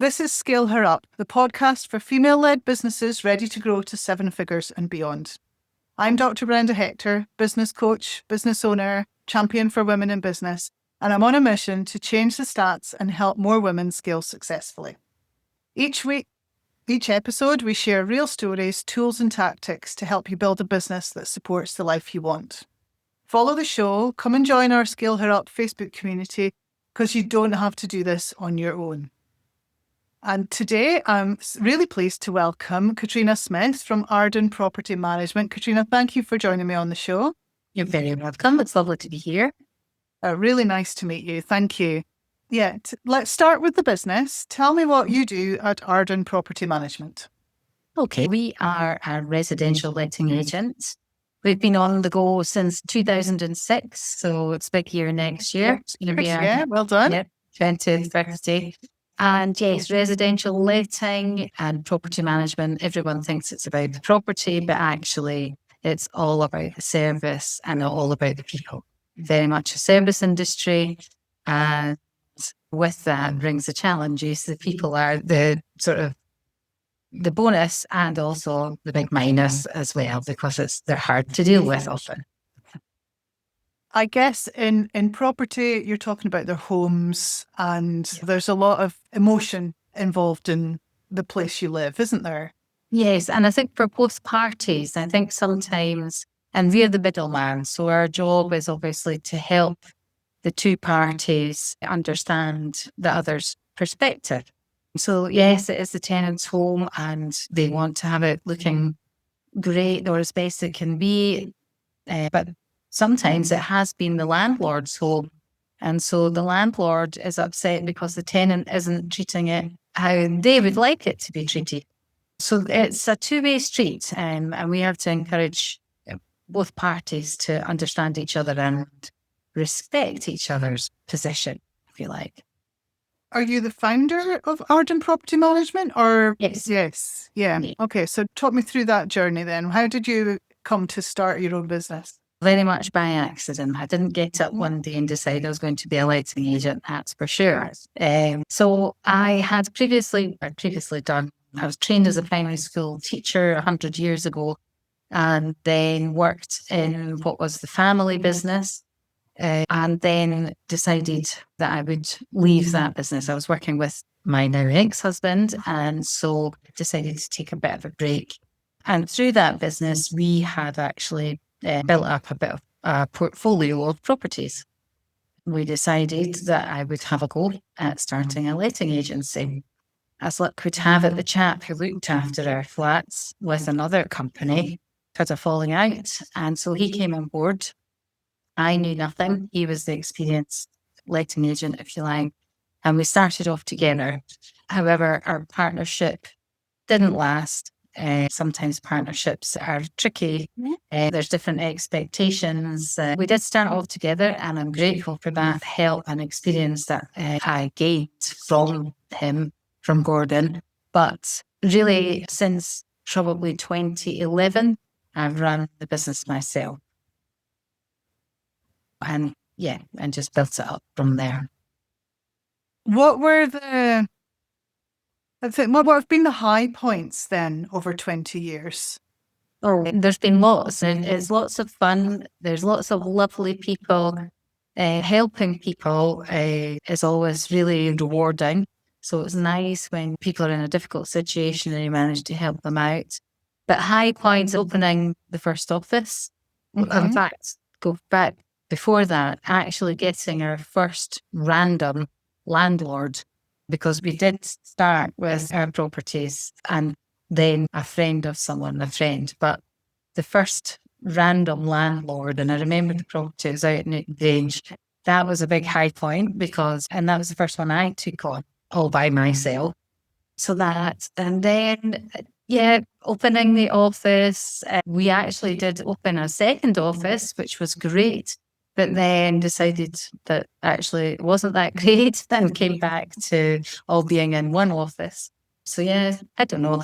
This is Scale Her Up, the podcast for female-led businesses ready to grow to 7 figures and beyond. I'm Dr. Brenda Hector, business coach, business owner, champion for women in business, and I'm on a mission to change the stats and help more women scale successfully. Each episode, we share real stories, tools and tactics to help you build a business that supports the life you want. Follow the show, come and join our Scale Her Up Facebook community, because you don't have to do this on your own. And today, I'm really pleased to welcome Catriona Smith from Arden Property Management. Catriona, thank you for joining me on the show. You're very welcome. It's lovely to be here. Really nice to meet you. Thank you. Yeah, let's start with the business. Tell me what you do at Arden Property Management. Okay, we are a residential letting agent. We've been on the go since 2006, so it's a big year next year. Yeah, well done. Yeah, 20th birthday. And yes, residential letting and property management, everyone thinks it's about the property, but actually it's all about the service and all about the people. Very much a service industry. And with that brings the challenges. The people are the sort of the bonus and also the big minus as well, because they're hard to deal with often. I guess in property, you're talking about their homes, and there's a lot of emotion involved in the place you live, isn't there? Yes, and I think for both parties, I think sometimes, and we're the middleman, so our job is obviously to help the two parties understand the other's perspective. So yes, it is the tenant's home and they want to have it looking great or as best it can be, but sometimes it has been the landlord's home. And so the landlord is upset because the tenant isn't treating it how they would like it to be treated. So it's a two-way street, and we have to encourage both parties to understand each other and respect each other's position, if you like. Are you the founder of Arden Property Management? Or Yes. Yeah. Okay, so talk me through that journey then. How did you come to start your own business? Very much by accident. I didn't get up one day and decide I was going to be a letting agent, that's for sure. So I had previously done, I was trained as a primary school teacher 100 years ago, and then worked in what was the family business, and then decided that I would leave that business. I was working with my now ex-husband, and so decided to take a bit of a break. And through that business, we had actually built up a bit of a portfolio of properties. We decided that I would have a go at starting a letting agency. As luck would have it, the chap who looked after our flats with another company had a falling out, and so he came on board. I knew nothing. He was the experienced letting agent, if you like, and we started off together. However, our partnership didn't last. Sometimes partnerships are tricky. There's different expectations. We did start off together, and I'm grateful for that help and experience that I gained from him, from Gordon. But really, since probably 2011, I've run the business myself. And just built it up from there. What have been the high points then over 20 years? Oh, there's been lots, and it's lots of fun. There's lots of lovely people. Helping people is always really rewarding. So it's nice when people are in a difficult situation and you manage to help them out. But high points, opening the first office. Mm-hmm. In fact, go back before that, actually getting our first random landlord, because we did start with our properties and then a friend of someone, a friend. But the first random landlord, and I remember the property was out in Range, that was a big high point and that was the first one I took on all by myself. So that, and then, opening the office. We actually did open a second office, which was great, but then decided that actually it wasn't that great, then came back to all being in one office. So I don't know.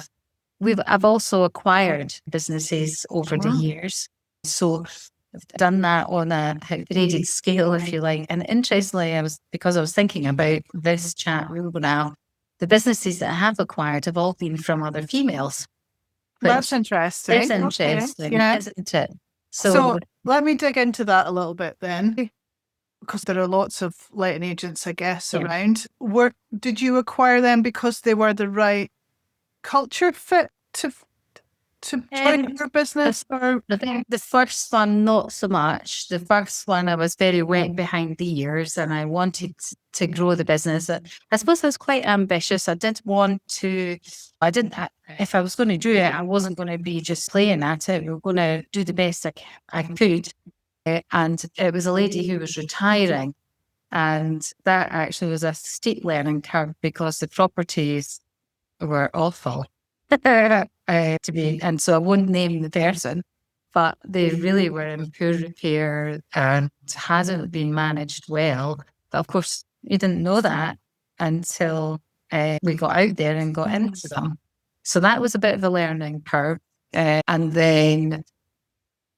I've also acquired businesses over the years. So I've done that on a graded scale, if you like. And interestingly, because I was thinking about this chat really now, the businesses that I have acquired have all been from other females. That's interesting. It's interesting, isn't it? So let me dig into that a little bit then, because there are lots of letting agents, I guess, around. Did you acquire them because they were the right culture fit to join your business? Or I think the first one, not so much. The first one, I was very wet behind the ears and I wanted to grow the business. I suppose I was quite ambitious. I didn't, if I was going to do it, I wasn't going to be just playing at it. We were going to do the best I could. And it was a lady who was retiring. And that actually was a steep learning curve because the properties were awful. And so I wouldn't name the person, but they really were in poor repair and hadn't been managed well. But of course, you didn't know that until we got out there and got into them. So that was a bit of a learning curve. And then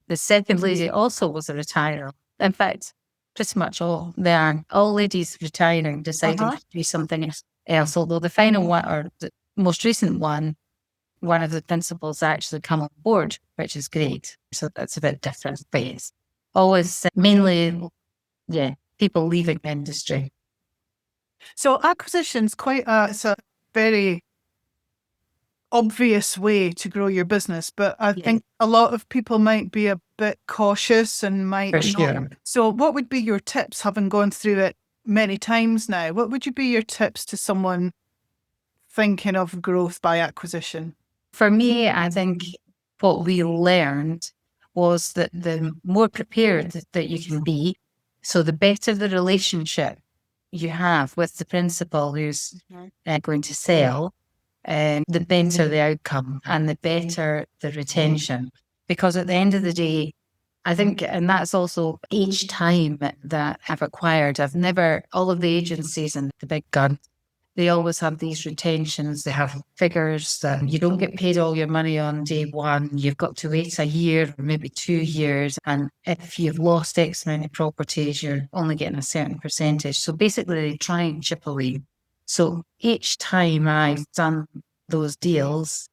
the second lady also was a retirer. In fact, pretty much all ladies retiring decided to do something else. Although the final one, or the most recent one of the principals actually come on board, which is great. So that's a bit different. But it's always mainly, people leaving the industry. So acquisition's it's a very obvious way to grow your business, but I think a lot of people might be a bit cautious and might not. Sure. So what would be your tips, having gone through it many times now? What would you be your tips to someone thinking of growth by acquisition? For me, I think what we learned was that the more prepared that you can be, so the better the relationship you have with the principal who's going to sell, the better the outcome and the better the retention. Because at the end of the day, I think, and that's also each time that I've acquired, all of the agencies and the big guns, they always have these retentions. They have figures that you don't get paid all your money on day one. You've got to wait a year or maybe 2 years. And if you've lost X amount of properties, you're only getting a certain percentage. So basically they try and chip away. So each time I've done those deals,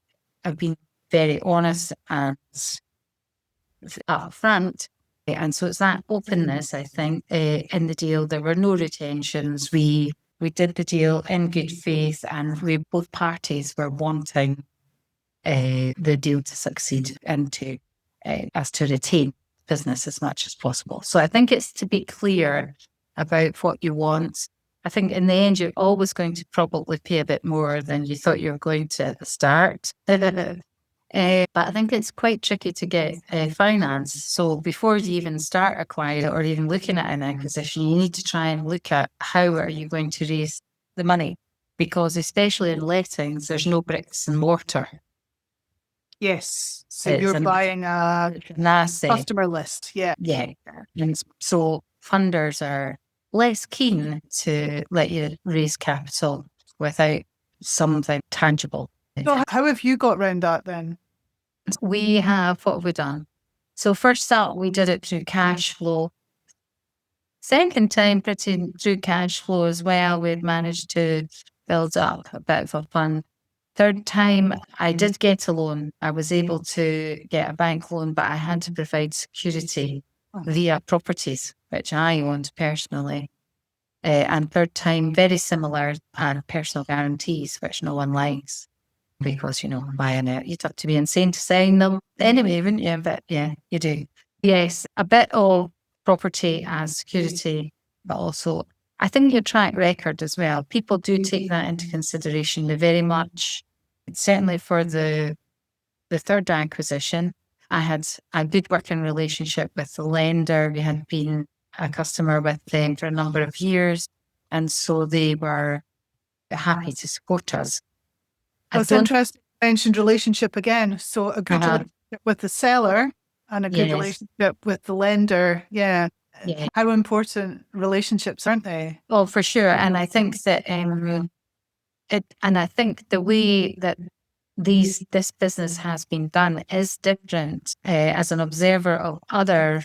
I've been very honest and upfront. And so it's that openness, I think, in the deal. There were no retentions. We did the deal in good faith, and both parties were wanting the deal to succeed and to retain business as much as possible. So I think it's to be clear about what you want. I think in the end, you're always going to probably pay a bit more than you thought you were going to at the start. But I think it's quite tricky to get finance. So before you even start acquiring or even looking at an acquisition, you need to try and look at how are you going to raise the money, because especially in lettings, there's no bricks and mortar. Yes. So you're buying a customer list. Yeah. Yeah. And so funders are less keen to let you raise capital without something tangible. So how have you got around that then? What have we done? So first up, we did it through cash flow. Second time, through cash flow as well, we'd managed to build up a bit of a fund. Third time, I did get a loan. I was able to get a bank loan, but I had to provide security via properties, which I owned personally. And third time, very similar, and personal guarantees, which no one likes. Because, buying it, you'd have to be insane to sign them anyway, wouldn't you? But yeah, you do. Yes, a bit of property as security, but also I think your track record as well. People do take that into consideration. They very much, certainly for the third acquisition, I had a good working relationship with the lender. We had been a customer with them for a number of years, and so they were happy to support us. It's interesting you mentioned relationship again. So a good relationship with the seller and a good relationship with the lender. Yeah. How important relationships, aren't they? Oh, for sure. And I think that I think the way that this business has been done is different. As an observer of other,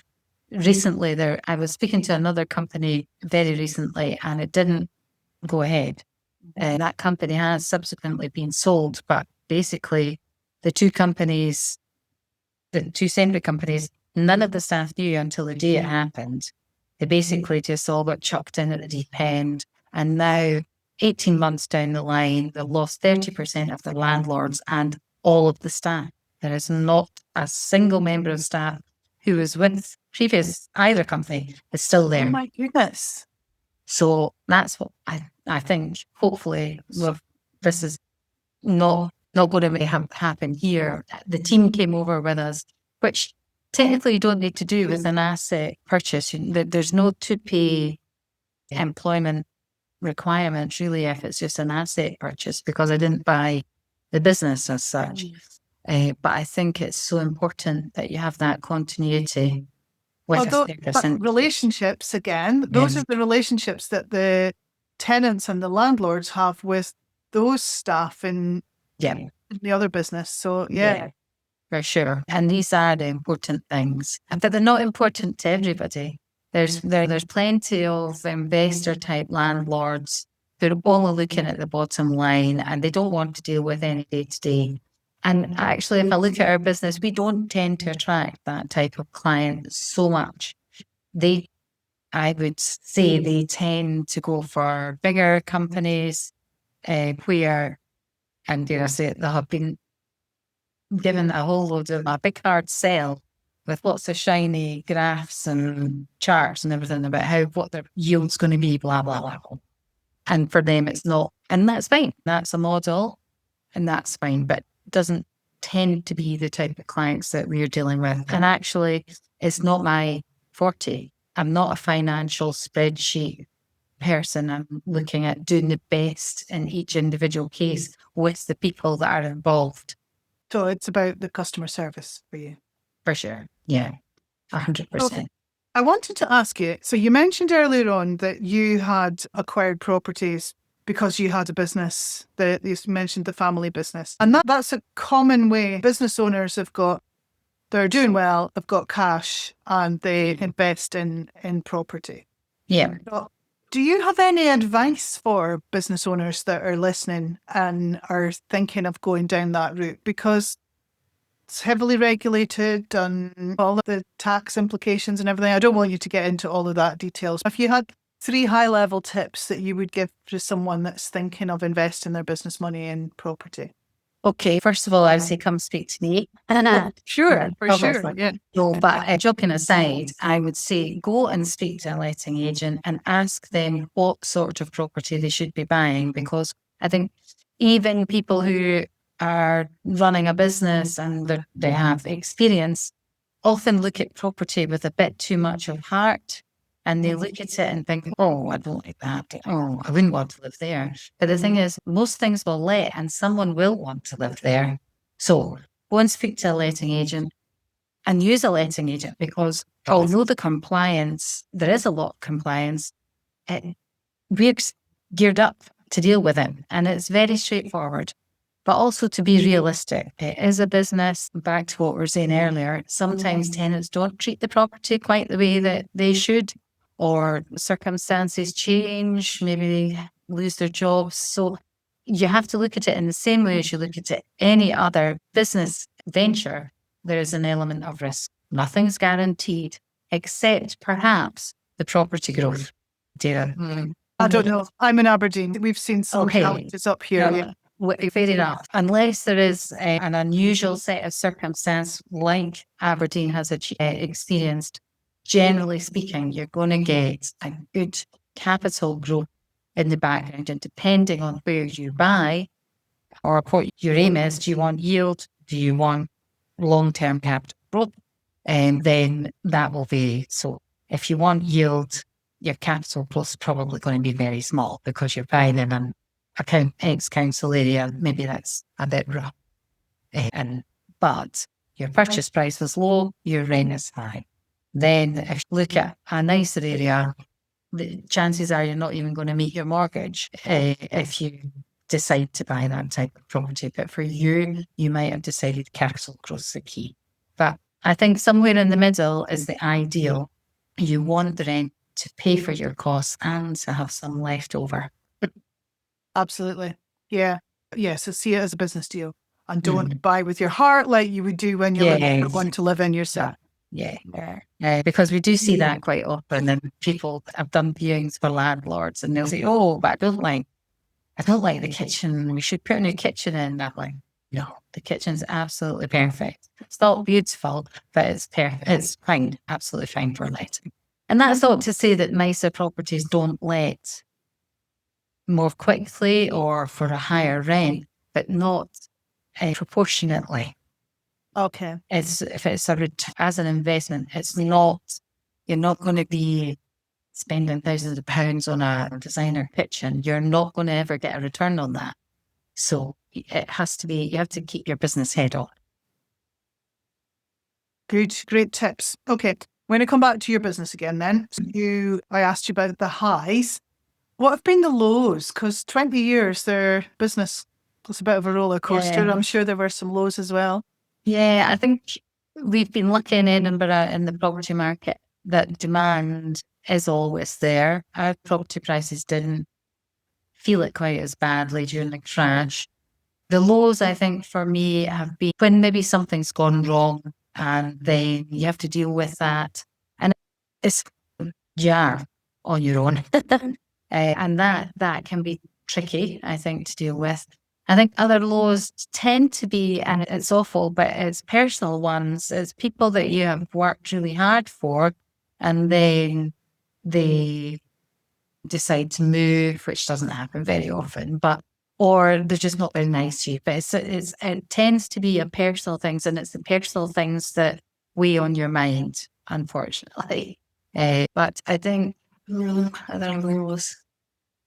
recently I was speaking to another company very recently, and it didn't go ahead. That company has subsequently been sold, but basically the two separate companies, none of the staff knew until the day it happened. They basically just all got chucked in at the deep end. And now, 18 months down the line, they've lost 30% of their landlords and all of the staff. There is not a single member of staff who was with previous either company is still there. Oh my goodness. So that's what I think, hopefully, this is not going to happen here. The team came over with us, which technically you don't need to do with an asset purchase. There's no to pay employment requirements really if it's just an asset purchase, because I didn't buy the business as such. But I think it's so important that you have that continuity with but relationships, again, those are the relationships that the tenants and the landlords have with those staff in the other business. So, for sure. And these are the important things. But they're not important to everybody. There's plenty of investor type landlords who are only looking at the bottom line and they don't want to deal with any day-to-day. And actually, if I look at our business, we don't tend to attract that type of client so much. I would say they tend to go for bigger companies where, and dare I say it, they have been given a whole load of a big hard sell with lots of shiny graphs and charts and everything about what their yield's going to be, blah, blah, blah. And for them, it's not. And that's fine. That's a model and that's fine. But it doesn't tend to be the type of clients that we're dealing with. And actually, it's not my forte. I'm not a financial spreadsheet person. I'm looking at doing the best in each individual case with the people that are involved. So it's about the customer service for you. For sure. Yeah. 100%. Okay. I wanted to ask you, so you mentioned earlier on that you had acquired properties because you had a business, you mentioned the family business. And that's a common way business owners they're doing well, they've got cash and they invest in property. Yeah. So do you have any advice for business owners that are listening and are thinking of going down that route? Because it's heavily regulated and all of the tax implications and everything. I don't want you to get into all of that details. If you had 3 high-level tips that you would give to someone that's thinking of investing their business money in property. Okay, first of all, I would say come speak to me. Sure, for sure. Yeah. No, but joking aside, I would say go and speak to a letting agent and ask them what sort of property they should be buying, because I think even people who are running a business and they have experience often look at property with a bit too much of heart. And they look at it and think, oh, I don't like that. Oh, I wouldn't want to live there. But the thing is, most things will let and someone will want to live there. So go and speak to a letting agent and use a letting agent, because although the compliance, there is a lot of compliance, we're geared up to deal with it. And it's very straightforward. But also to be realistic, it is a business. Back to what we were saying earlier, sometimes tenants don't treat the property quite the way that they should, or circumstances change, maybe they lose their jobs. So you have to look at it in the same way as you look at any other business venture. There is an element of risk. Nothing's guaranteed, except perhaps the property growth. Data. I don't know. I'm in Aberdeen. We've seen some houses up here. Yeah. Fair enough. Unless there is an unusual set of circumstance like Aberdeen has experienced, generally speaking, you're going to get a good capital growth in the background. And depending on where you buy or what your aim is, do you want yield? Do you want long-term capital growth? And then that will vary. So if you want yield, your capital growth is probably going to be very small because you're buying in an ex-council area. Maybe that's a bit rough. But your purchase price is low, your rent is high. Then if you look at a nicer area, the chances are you're not even going to meet your mortgage if you decide to buy that type of property. But for you, you might have decided capital growth is the key. But I think somewhere in the middle is the ideal. You want the rent to pay for your costs and to have some left over. Absolutely. Yeah. Yeah. So see it as a business deal and don't Mm. buy with your heart like you would do when you're looking for Yes. one to live in yourself. Yeah. Because we do see that quite often, and people have done viewings for landlords, and they'll say, "Oh, but I don't like the kitchen. We should put a new kitchen in." I'm like, "No, the kitchen's absolutely perfect. It's not beautiful, but it's perfect. It's fine, absolutely fine for letting." And that's not to say that nicer properties don't let more quickly or for a higher rent, but not proportionately. Okay. If it's as an investment, you're not going to be spending thousands of pounds on a designer kitchen. You're not going to ever get a return on that. So it has to be, you have to keep your business head on. Good. Great tips. Okay. When I come back to your business again, then I asked you about the highs. What have been the lows? Because 20 years, their business was a bit of a roller coaster. Yeah. I'm sure there were some lows as well. Yeah, I think we've been lucky in Edinburgh in the property market that demand is always there. Our property prices didn't feel it quite as badly during the crash. The lows, I think, for me have been when maybe something's gone wrong and then you have to deal with that. And it's jar on your own. And that can be tricky, I think, to deal with. I think other lows tend to be, and it's awful, but it's personal ones. It's people that you have worked really hard for, and then they decide to move, which doesn't happen very often, or they're just not very nice to you. But it tends to be a personal things, and it's the personal things that weigh on your mind, unfortunately. But I think other lows.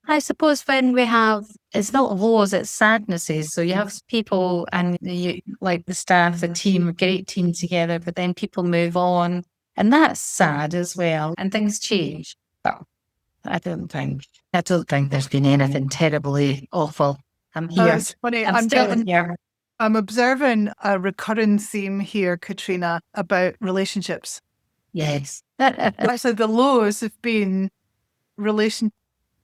I suppose when we have, it's not lows, it's sadnesses. So you have people and you, like the staff, the team, a great team together, but then people move on, and that's sad as well. And things change. But I don't think there's been anything terribly awful. I'm here. It's funny. I'm still here. I'm observing a recurring theme here, Catriona, about relationships. Yes. Actually, the lows have been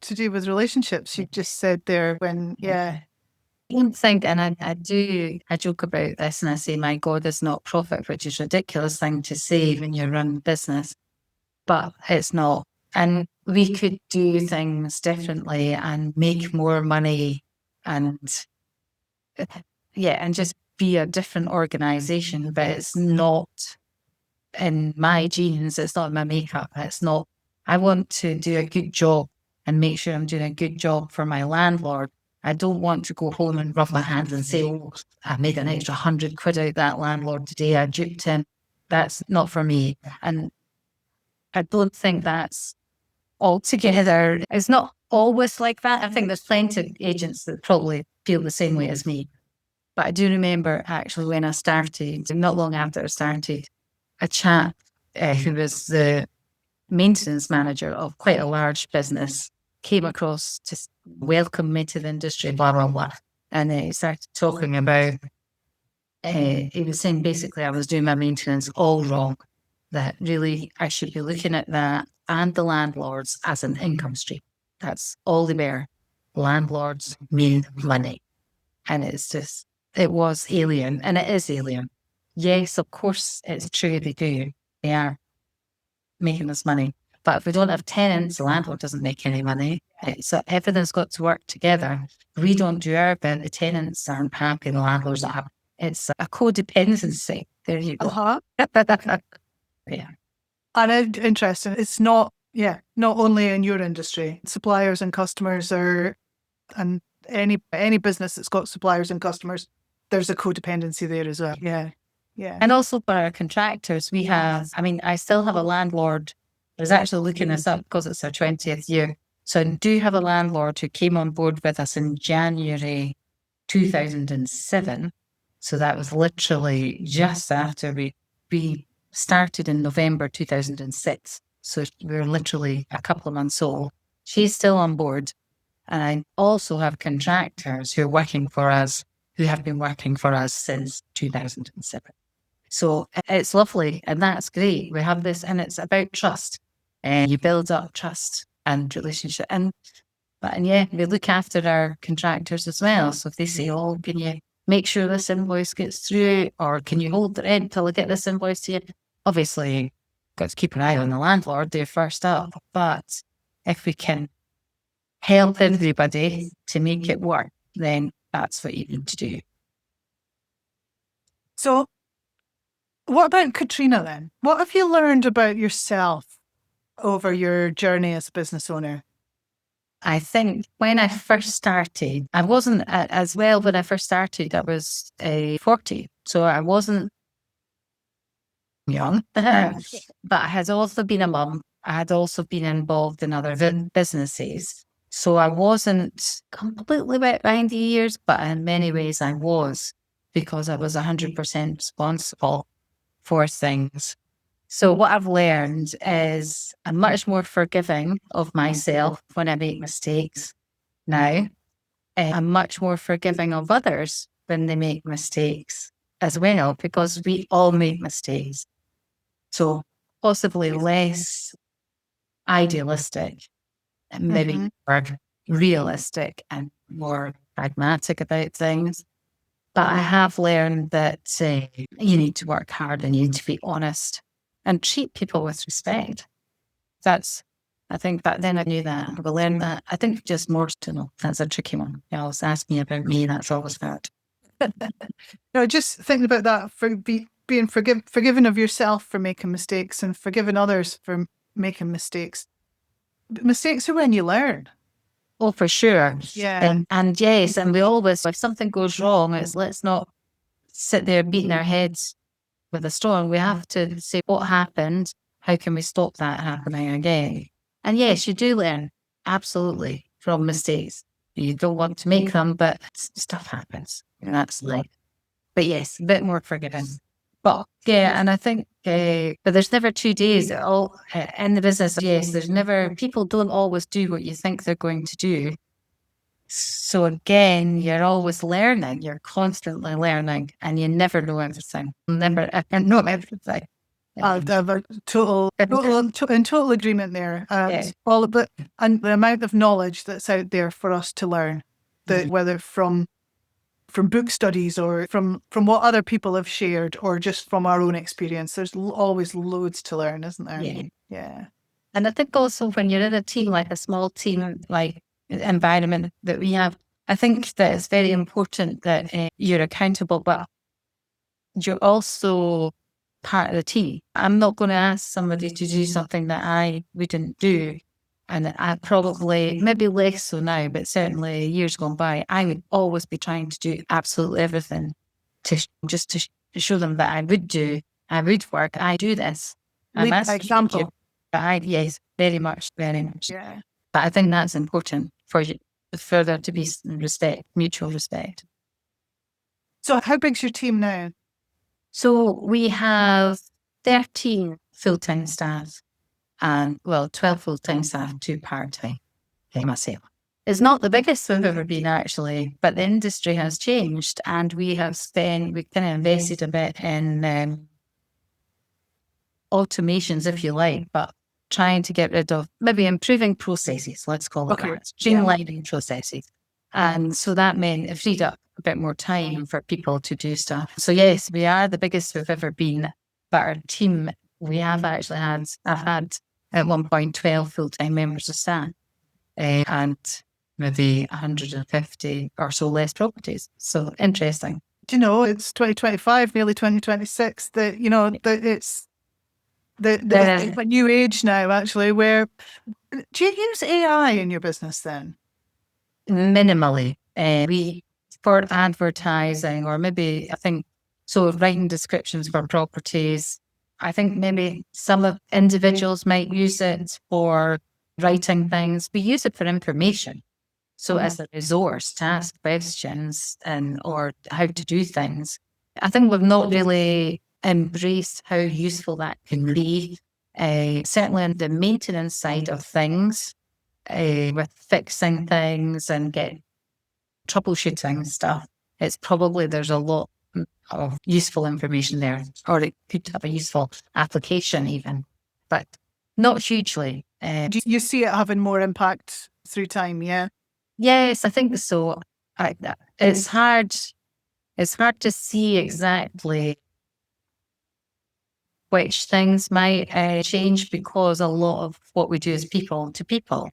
to do with relationships. You just said there I don't think, and I joke about this and I say, my God is not profit, which is a ridiculous thing to say when you run business, but it's not. And we could do things differently and make more money and and just be a different organization, but it's not in my genes, it's not in my makeup. It's not, I want to do a good job and make sure I'm doing a good job for my landlord. I don't want to go home and rub my hands and say, "Oh, I made an extra 100 quid out that landlord today. I duped him." That's not for me. And I don't think that's altogether, it's not always like that. I think there's plenty of agents that probably feel the same way as me. But I do remember actually when I started, not long after I started, a chap who was the maintenance manager of quite a large business came across to welcome me to the industry, blah, blah, blah. And he started talking about, he was saying basically I was doing my maintenance all wrong, that really I should be looking at that and the landlords as an income stream. That's all they were. Landlords mean money. And it was alien, and it is alien. Yes, of course, it's true they do. They are making us money. But if we don't have tenants, the landlord doesn't make any money. So everything's got to work together. We don't do our bit, the tenants aren't happy, the landlords are happy. It's a codependency. There you go. Yeah. And interesting. It's not only in your industry. Suppliers and customers and any business that's got suppliers and customers, there's a codependency there as well. Yeah. Yeah. And also for our contractors, I still have a landlord. I was actually looking this up because it's our 20th year. So I do have a landlord who came on board with us in January 2007. So that was literally just after we started in November 2006. So we were literally a couple of months old. She's still on board. And I also have contractors who are working for us, who have been working for us since 2007. So it's lovely and that's great. We have this, and it's about trust. And you build up trust and relationship. And And yeah, we look after our contractors as well. So if they say, oh, can you make sure this invoice gets through, or can you hold the rent till I get this invoice to you? Obviously, got to keep an eye on the landlord, they're first up. But if we can help everybody to make it work, then that's what you need to do. So what about Catriona then? What have you learned about yourself over your journey as a business owner? I think when I first started, I wasn't as well. When I first started, I was 40. So I wasn't young, but I had also been a mum. I had also been involved in other businesses. So I wasn't completely behind the years, but in many ways I was, because I was 100% responsible for things. So what I've learned is I'm much more forgiving of myself when I make mistakes now. I'm much more forgiving of others when they make mistakes as well, because we all make mistakes. So possibly less idealistic, and maybe more realistic and more pragmatic about things. But I have learned that you need to work hard and you need to be honest and treat people with respect. I think back then I knew that. I learned that. I think just more to know. That's a tricky one. You always ask me about me, that's always hard. No, just thinking about that, for being forgiving of yourself for making mistakes and forgiving others for making mistakes. Mistakes are when you learn. Oh, for sure. Yeah. And yes, and we always, if something goes wrong, let's not sit there beating our heads with a stone. We have to say, what happened? How can we stop that happening again? And yes, you do learn, absolutely, from mistakes. You don't want to make them, but stuff happens. And that's life. But yes, a bit more forgiving. But yeah, and I think, but there's never 2 days all in the business. Yes, there's never, people don't always do what you think they're going to do. So again, you're always learning, you're constantly learning, and you never know everything. Never ever know everything. I've a total agreement there. All of it, and the amount of knowledge that's out there for us to learn, that whether from book studies or from what other people have shared or just from our own experience, there's always loads to learn, isn't there? Yeah. And I think also when you're in a team, like a small team, like environment that we have, I think that it's very important that you're accountable, but you're also part of the team. I'm not going to ask somebody to do something that I wouldn't do. And I probably, maybe less so now, but certainly years gone by, I would always be trying to do absolutely everything to show them that I would work, I do this. Lead by example. Yes, very much. Yeah. But I think that's important for you, further to be respect, mutual respect. So how big's your team now? So we have 13 full-time staff and 12 full-time staff, 2 part-time, myself. It's not the biggest we've ever been actually, but the industry has changed and we kind of invested a bit in automations, if you like, but trying to get rid of, maybe improving processes, let's call it that, streamlining processes. And so that meant it freed up a bit more time for people to do stuff. So yes, we are the biggest we've ever been, but our team, I've had at one point 12 full-time members of staff and maybe 150 or so less properties. So interesting. Do you know, it's 2025, nearly 2026, that, you know, that it's a new age now, actually, where, do you use AI in your business then? Minimally. For advertising, or maybe writing descriptions for properties. I think maybe some individuals might use it for writing things. We use it for information. So as a resource to ask questions or how to do things. I think we've not really embraced how useful that can be. Certainly on the maintenance side of things, with fixing things and troubleshooting stuff, it's probably there's a lot of useful information there, or it could have a useful application even, but not hugely. Do you see it having more impact through time? Yeah. Yes, I think so. It's hard. It's hard to see exactly which things might change, because a lot of what we do is people to people,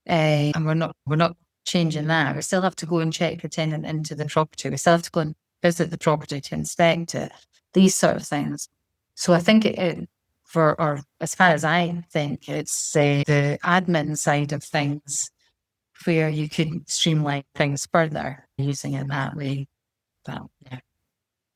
and we're not changing that. We still have to go and check the tenant into the property. We still have to go and visit the property to inspect it. These sort of things. So I think or as far as I think, it's the admin side of things where you could streamline things further using it that way. But yeah.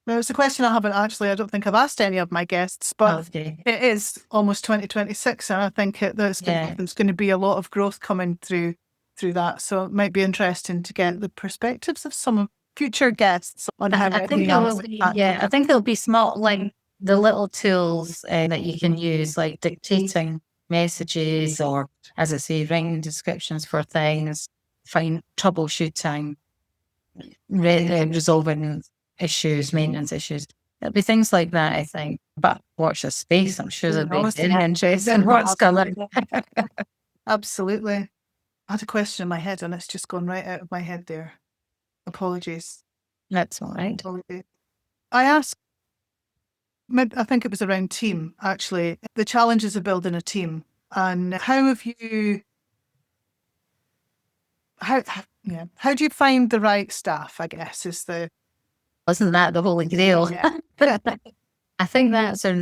Now, it's a question I don't think I've asked any of my guests, but Okay. it is almost 2026, and I think there's going to be a lot of growth coming through that. So it might be interesting to get the perspectives of some future guests on how I think I think there'll be small, like the little tools that you can use, like dictating messages, or, as I say, writing descriptions for things, troubleshooting, resolving issues, maintenance issues. It'll be things like that, I think. But watch the space. I'm sure there'll be very interesting what's coming. Absolutely. I had a question in my head and it's just gone right out of my head there. Apologies. That's all right. Apologies. I asked, I think it was around team, actually, the challenges of building a team, and how do you find the right staff, I guess, Isn't that the holy grail? Yeah. I think that's for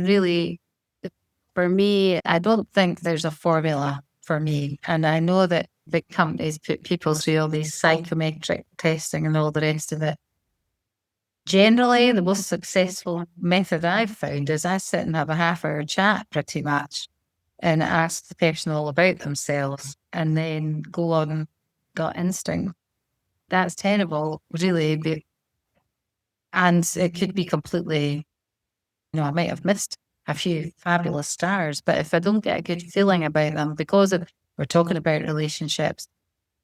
me, I don't think there's a formula for me. And I know that big companies put people through all these psychometric testing and all the rest of it. Generally, the most successful method I've found is I sit and have a half-hour chat, pretty much, and ask the person all about themselves, and then go on gut instinct. That's terrible, really. And it could be completely, I might have missed a few fabulous stars, but if I don't get a good feeling about them, because we're talking about relationships,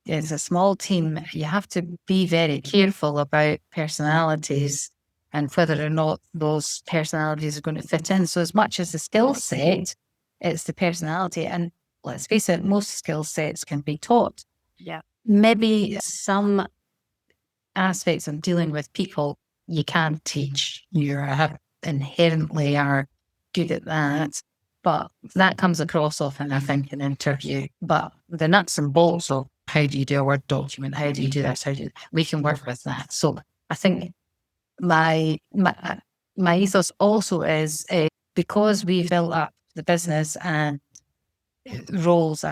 it's a small team, you have to be very careful about personalities and whether or not those personalities are going to fit in. So as much as the skill set, it's the personality. And let's face it, most skill sets can be taught. Yeah. Maybe some aspects of dealing with people you can't teach. You inherently are good at that. But that comes across often, I think, in interview. But the nuts and bolts of how do you do a Word document? How do you do this? We can work with that. So I think my ethos also is because we've built up the business and roles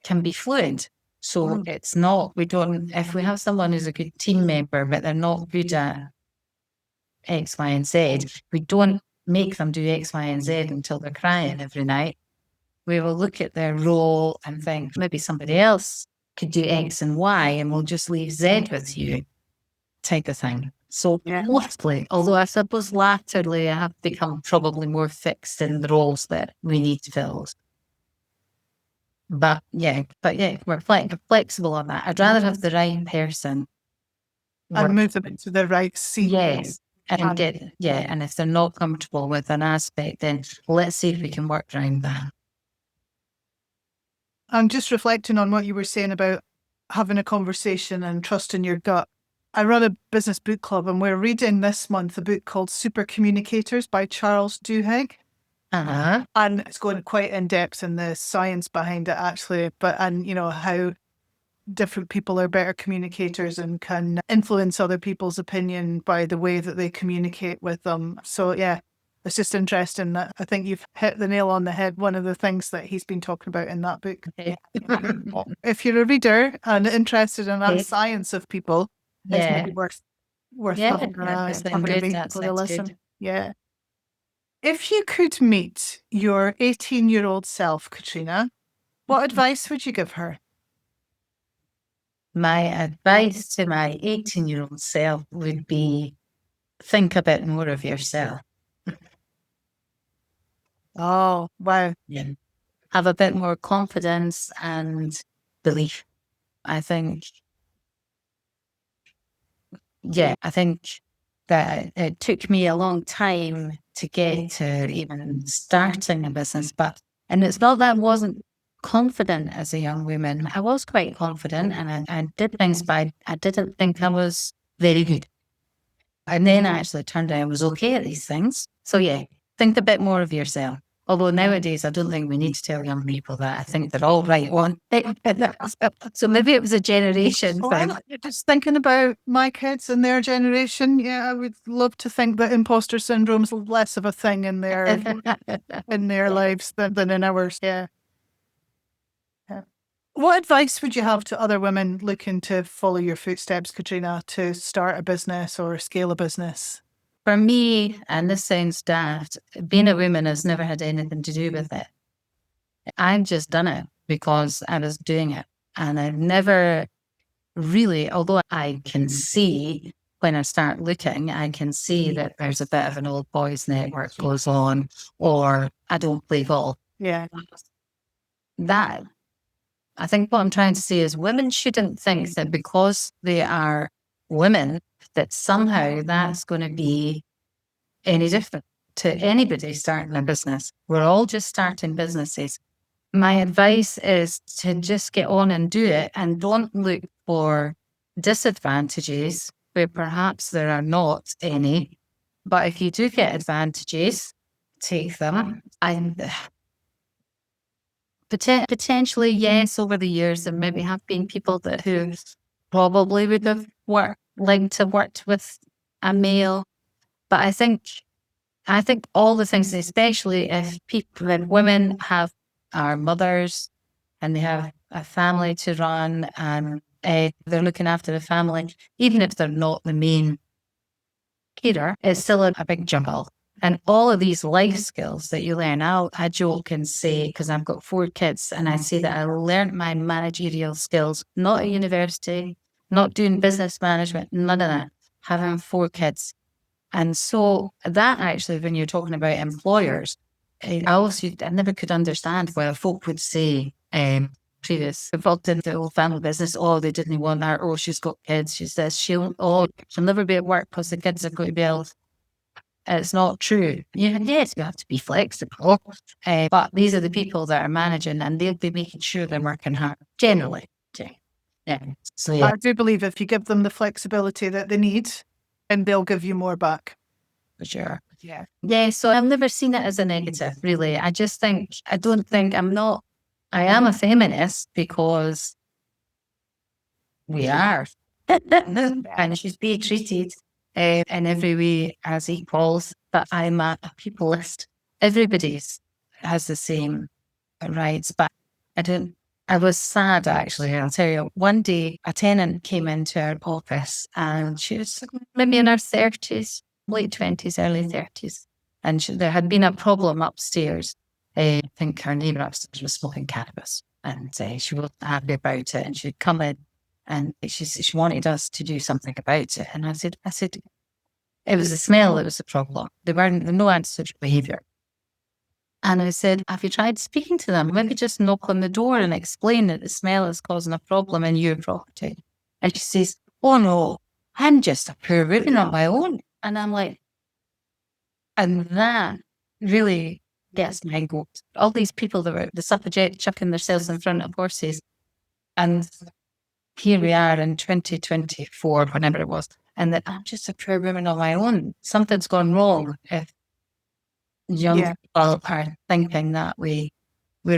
can be fluid. So it's not, if we have someone who's a good team member, but they're not good at X, Y, and Z, we don't make them do X, Y, and Z until they're crying every night. We will look at their role and think maybe somebody else could do X and Y, and we'll just leave Z with you, type of thing. So mostly, although I suppose latterly I have become probably more fixed in the roles that we need filled. But we're flexible on that. I'd rather have the right person and move them into the right seat. Yes. And and if they're not comfortable with an aspect, then let's see if we can work around that. I'm just reflecting on what you were saying about having a conversation and trusting your gut. I run a business book club, and we're reading this month a book called Super Communicators by Charles Duhigg. Uh-huh. And it's going quite in depth in the science behind it, actually, and how different people are better communicators and can influence other people's opinion by the way that they communicate with them. So it's just interesting that I think you've hit the nail on the head. One of the things that he's been talking about in that book. Okay. If you're a reader and interested in that science of people, it's maybe worth having a listen. Good. Yeah. If you could meet your 18-year-old self, Catriona, what advice would you give her? My advice to my 18-year-old self would be think a bit more of yourself. Oh, wow. Yeah. Have a bit more confidence and belief. I think that it took me a long time to get to even starting a business, and it's not that I wasn't confident as a young woman. I was quite confident and I did things, but I didn't think I was very good. And then I actually turned out I was okay at these things. So yeah, think a bit more of yourself. Although nowadays, I don't think we need to tell young people that. I think they're all right on. So maybe it was a generation thing. Just thinking about my kids and their generation, yeah, I would love to think that imposter syndrome's less of a thing in their lives than in ours. Yeah. What advice would you have to other women looking to follow your footsteps, Catriona, to start a business or scale a business? For me, and this sounds daft, being a woman has never had anything to do with it. I've just done it because I was doing it. And I've never really, although I can see when I start looking, I can see that there's a bit of an old boys network goes on, or I don't play golf. Yeah. That, I think what I'm trying to say is women shouldn't think that because they are women, that somehow that's going to be any different to anybody starting a business. We're all just starting businesses. My advice is to just get on and do it and don't look for disadvantages where perhaps there are not any. But if you do get advantages, take them. And potentially, yes, over the years, there maybe have been people who probably would have liked to work with a male. But I think all the things, especially if women are mothers and they have a family to run and they're looking after the family, even if they're not the main carer, it's still a big juggle. And all of these life skills that you learn, I joke and say, because I've got 4 kids, and I say that I learned my managerial skills, not at university, not doing business management, none of that, having 4 kids. And so that actually, when you're talking about employers, I never could understand why folk would say, previous involved in the old family business, oh, they didn't want her, oh, she's got kids, she says she'll never be at work because the kids are going to be ill. It's not true. Yes, you have to be flexible, but these are the people that are managing and they'll be making sure they're working hard, generally. Yeah. So yeah. I do believe if you give them the flexibility that they need, and they'll give you more back. For sure. Yeah. Yeah, so I've never seen it as a negative, really. I am a feminist because we are. And should be treated in every way as equals. But I'm a peopleist. Everybody has the same rights, but I was sad, actually. I'll tell you, one day a tenant came into our office and she was maybe in her 30s, late 20s, early 30s. And there had been a problem upstairs. I think her neighbour upstairs was smoking cannabis and she wasn't happy about it. And she'd come in and she wanted us to do something about it. And I said, it was the smell that was the problem. There were no antisocial behaviour. And I said, have you tried speaking to them? Maybe just knock on the door and explain that the smell is causing a problem in your property. And she says, oh no, I'm just a poor woman on my own. And I'm like, and that really gets my goat. All these people that were the suffragette chucking themselves in front of horses. And here we are in 2024, whenever it was, and that I'm just a poor woman on my own. Something's gone wrong if young people are thinking that we're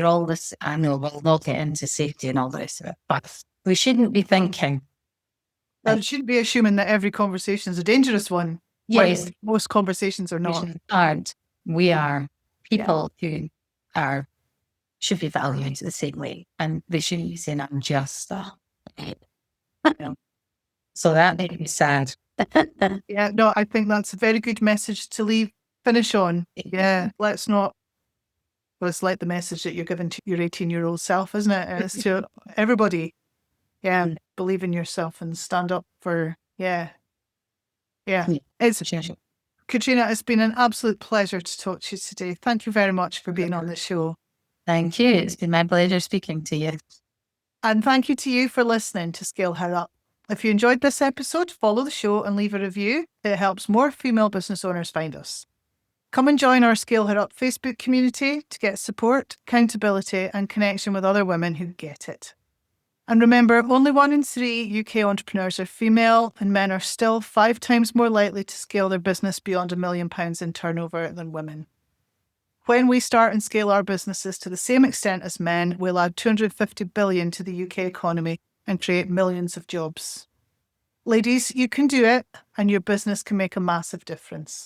all this. I know we'll not get into safety and all the rest of it, but we shouldn't be thinking. Well, it shouldn't be assuming that every conversation is a dangerous one. Yes, most conversations are not. We are people who should be valued the same way, and they shouldn't be saying I'm just So that made me sad. Yeah, no, I think that's a very good message to finish on. Yeah, let's let the message that you're giving to your 18-year-old self, isn't it? It's to everybody. Yeah, believe in yourself and stand up for, yeah. It's Catriona, it's been an absolute pleasure to talk to you today. Thank you very much for being on the show. Thank you. It's been my pleasure speaking to you. And thank you to you for listening to Scale Her Up. If you enjoyed this episode, follow the show and leave a review. It helps more female business owners find us. Come and join our Scale Her Up Facebook community to get support, accountability, and connection with other women who get it. And remember, only 1 in 3 UK entrepreneurs are female, and men are still 5 times more likely to scale their business beyond £1 million in turnover than women. When we start and scale our businesses to the same extent as men, we'll add 250 billion to the UK economy and create millions of jobs. Ladies, you can do it, and your business can make a massive difference.